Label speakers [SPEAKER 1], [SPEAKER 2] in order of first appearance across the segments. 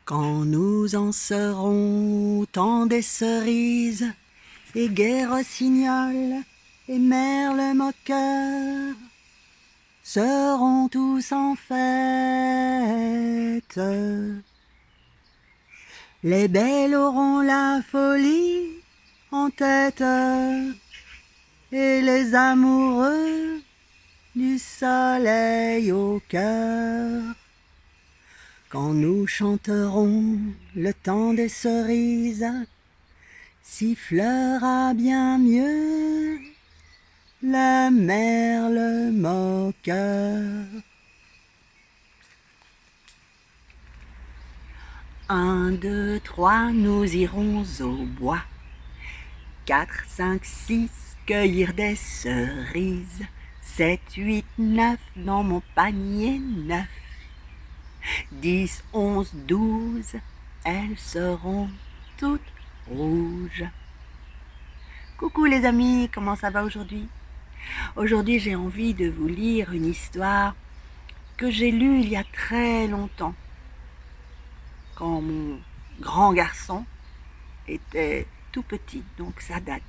[SPEAKER 1] Quand nous en serons au temps des cerises, et gai rossignol, et merle moqueur, seront tous en fête. Les belles auront la folie en tête, et les amoureux du soleil au cœur. Quand nous chanterons le temps des cerises, sifflera bien mieux le merle moqueur. 1, 2, 3, nous irons au bois. 4, 5, 6, cueillir des cerises. 7, 8, 9, dans mon panier neuf. 10, 11, 12, elles seront toutes rouges. Coucou les amis, comment ça va aujourd'hui? Aujourd'hui, j'ai envie de vous lire une histoire que j'ai lue il y a très longtemps, quand mon grand garçon était tout petit, donc ça date.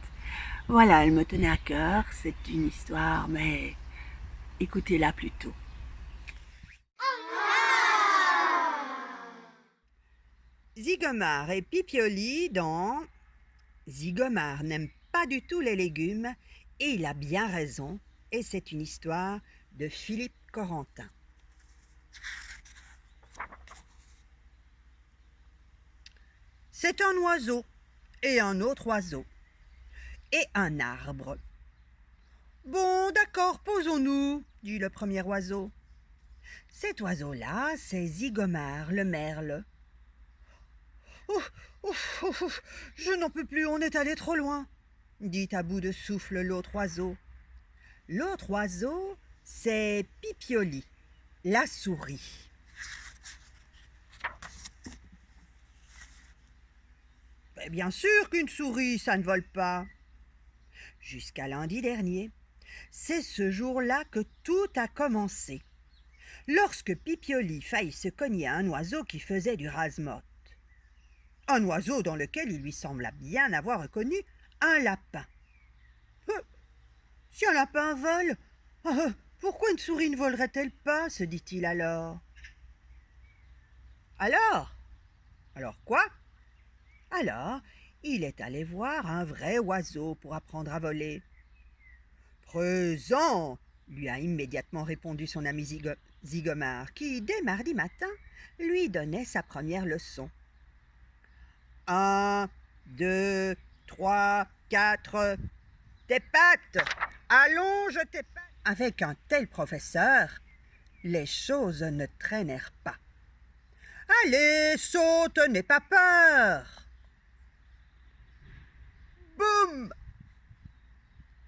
[SPEAKER 1] Voilà, elle me tenait à cœur, c'est une histoire, mais écoutez-la plutôt.
[SPEAKER 2] Zigomar et Pipioli dans Zigomar n'aime pas du tout les légumes et il a bien raison, et c'est une histoire de Philippe Corentin. C'est un oiseau et un autre oiseau et un arbre. Bon, d'accord, posons-nous, dit le premier oiseau. Cet oiseau-là, c'est Zigomar, le merle. Ouf, ouf, ouf, ouf, je n'en peux plus, on est allé trop loin, dit à bout de souffle l'autre oiseau. L'autre oiseau, c'est Pipioli, la souris. Mais bien sûr qu'une souris, ça ne vole pas. Jusqu'à lundi dernier, c'est ce jour-là que tout a commencé. Lorsque Pipioli faillit se cogner à un oiseau qui faisait du rase-motte. Un oiseau dans lequel il lui sembla bien avoir reconnu un lapin. Si un lapin vole, pourquoi une souris ne volerait-elle pas, se dit-il alors. Alors quoi? Alors, il est allé voir un vrai oiseau pour apprendre à voler. Présent, lui a immédiatement répondu son ami Zigomar, qui, dès mardi matin, lui donnait sa première leçon. 1, 2, 3, 4, tes pattes, allonge tes pattes. Avec un tel professeur, les choses ne traînèrent pas. Allez, saute, n'aie pas peur. Boum!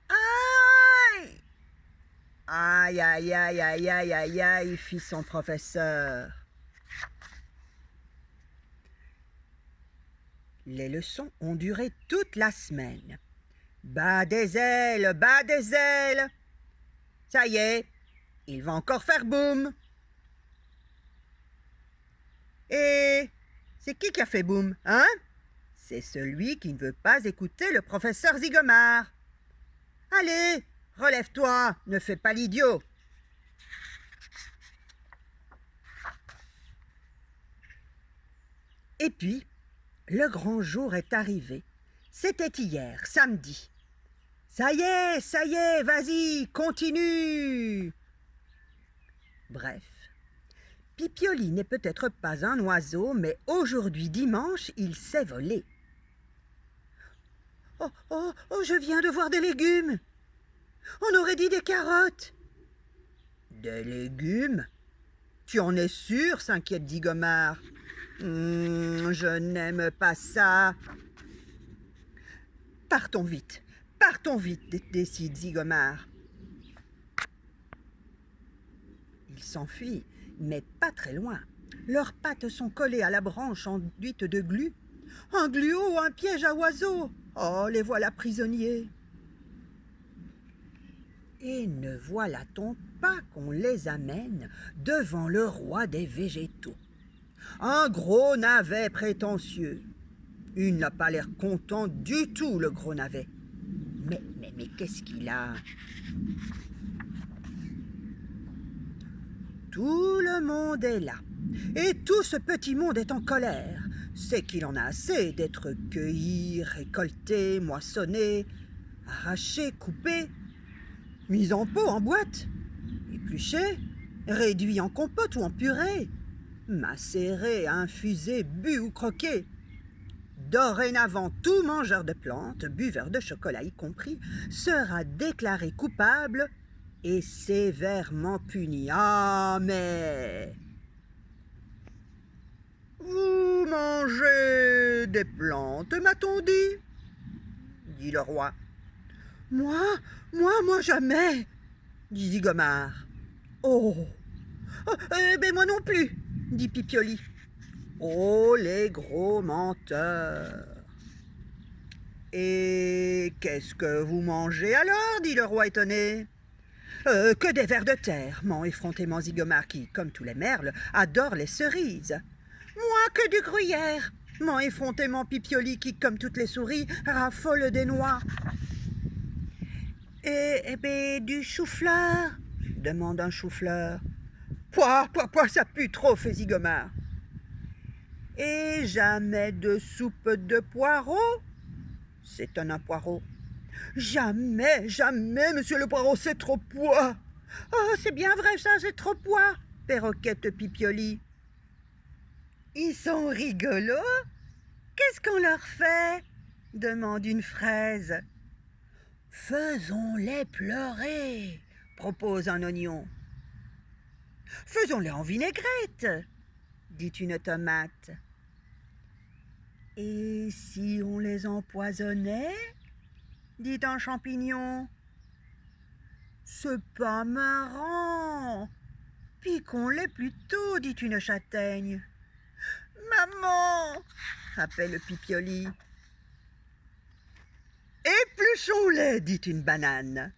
[SPEAKER 2] Aïe! Aïe, aïe, aïe, aïe, aïe, aïe, aïe, fit son professeur. Les leçons ont duré toute la semaine. Bas des ailes, bas des ailes. Ça y est, il va encore faire boum. Et c'est qui a fait boum, hein? C'est celui qui ne veut pas écouter le professeur Zigomar. Allez, relève-toi, ne fais pas l'idiot. Et puis, le grand jour est arrivé. C'était hier, samedi. Ça y est, vas-y, continue. Bref, Pipioli n'est peut-être pas un oiseau, mais aujourd'hui dimanche, il sait voler. Oh, je viens de voir des légumes. On aurait dit des carottes. Des légumes? Tu en es sûr, s'inquiète Zigomar. Je n'aime pas ça. Partons vite, décide Zigomar. Ils s'enfuient, mais pas très loin. Leurs pattes sont collées à la branche enduite de glu. Un gluau, un piège à oiseaux. Oh, les voilà prisonniers. Et ne voilà-t-on pas qu'on les amène devant le roi des végétaux. Un gros navet prétentieux. Il n'a pas l'air content du tout, le gros navet. Mais qu'est-ce qu'il a? Tout le monde est là. Et tout ce petit monde est en colère. C'est qu'il en a assez d'être cueilli, récolté, moissonné, arraché, coupé, mis en pot, en boîte, épluché, réduit en compote ou en purée, macéré, infusé, bu ou croqué. Dorénavant, tout mangeur de plantes, buveur de chocolat y compris, sera déclaré coupable et sévèrement puni. Ah, mais... Vous mangez des plantes, m'a-t-on dit le roi. Moi jamais, dit Zigomar. Oh, ben moi non plus, dit Pipioli. Oh, les gros menteurs. Et qu'est-ce que vous mangez alors, dit le roi étonné. Que des vers de terre, ment effrontément Zigomar qui, comme tous les merles, adore les cerises. Moi que du gruyère, ment effrontément Pipioli qui, comme toutes les souris, raffole des noix. Et ben, du chou-fleur, demande un chou-fleur. Pouah, ça pue trop, fait Zigomar. Et jamais de soupe de poireaux, s'étonne un poireau. Jamais, monsieur le poireau, c'est trop poids. Oh, c'est bien vrai ça, c'est trop poids, perroquette Pipioli. Ils sont rigolos. Qu'est-ce qu'on leur fait, demande une fraise. Faisons-les pleurer, propose un oignon. Faisons-les en vinaigrette, dit une tomate. Et si on les empoisonnait, dit un champignon. C'est pas marrant. Piquons-les plutôt, dit une châtaigne. Maman, appelle Pipioli. Épluchons-les, dit une banane.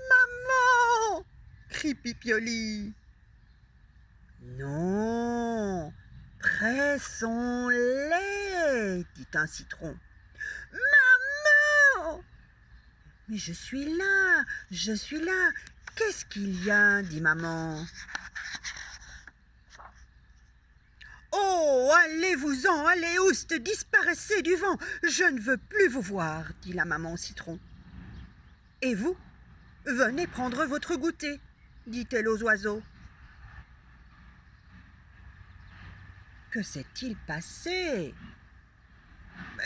[SPEAKER 2] Maman, crie Pipioli. Non, pressons-les, dit un citron. Maman! Mais je suis là. Qu'est-ce qu'il y a, dit maman. Oh, allez-vous-en, allez, ouste, disparaissez du vent. Je ne veux plus vous voir, dit la maman au citron. Et vous, venez prendre votre goûter, dit-elle aux oiseaux. Que s'est-il passé?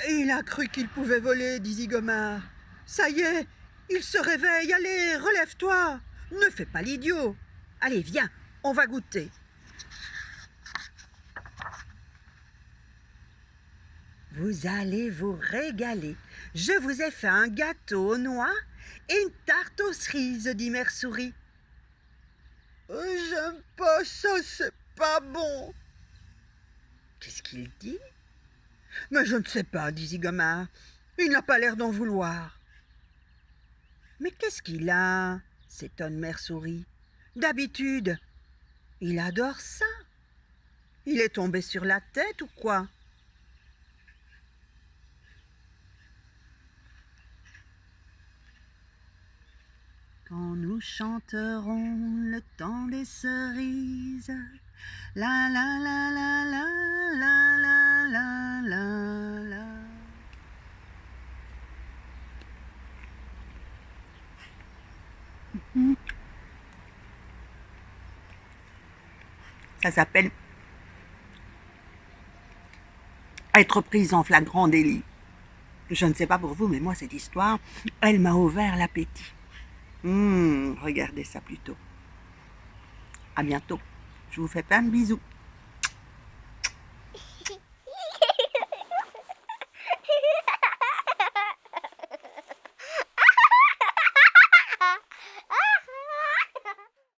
[SPEAKER 2] Il a cru qu'il pouvait voler, dit Zigomar. Ça y est, il se réveille, allez, relève-toi. Ne fais pas l'idiot. Allez, viens, on va goûter. Vous allez vous régaler. Je vous ai fait un gâteau aux noix et une tarte aux cerises, dit Mère Souris. J'aime pas ça, c'est pas bon. Qu'est-ce qu'il dit? Mais je ne sais pas, dit Zigomar. Il n'a pas l'air d'en vouloir. Mais qu'est-ce qu'il a? S'étonne Mère Souris. D'habitude, il adore ça. Il est tombé sur la tête ou quoi? Quand nous chanterons le temps des cerises, la la la la la la la la la la. Ça s'appelle être prise en flagrant délit. Je ne sais pas pour vous, mais moi cette histoire, elle m'a ouvert l'appétit. Regardez ça plutôt. À bientôt. Je vous fais plein de bisous.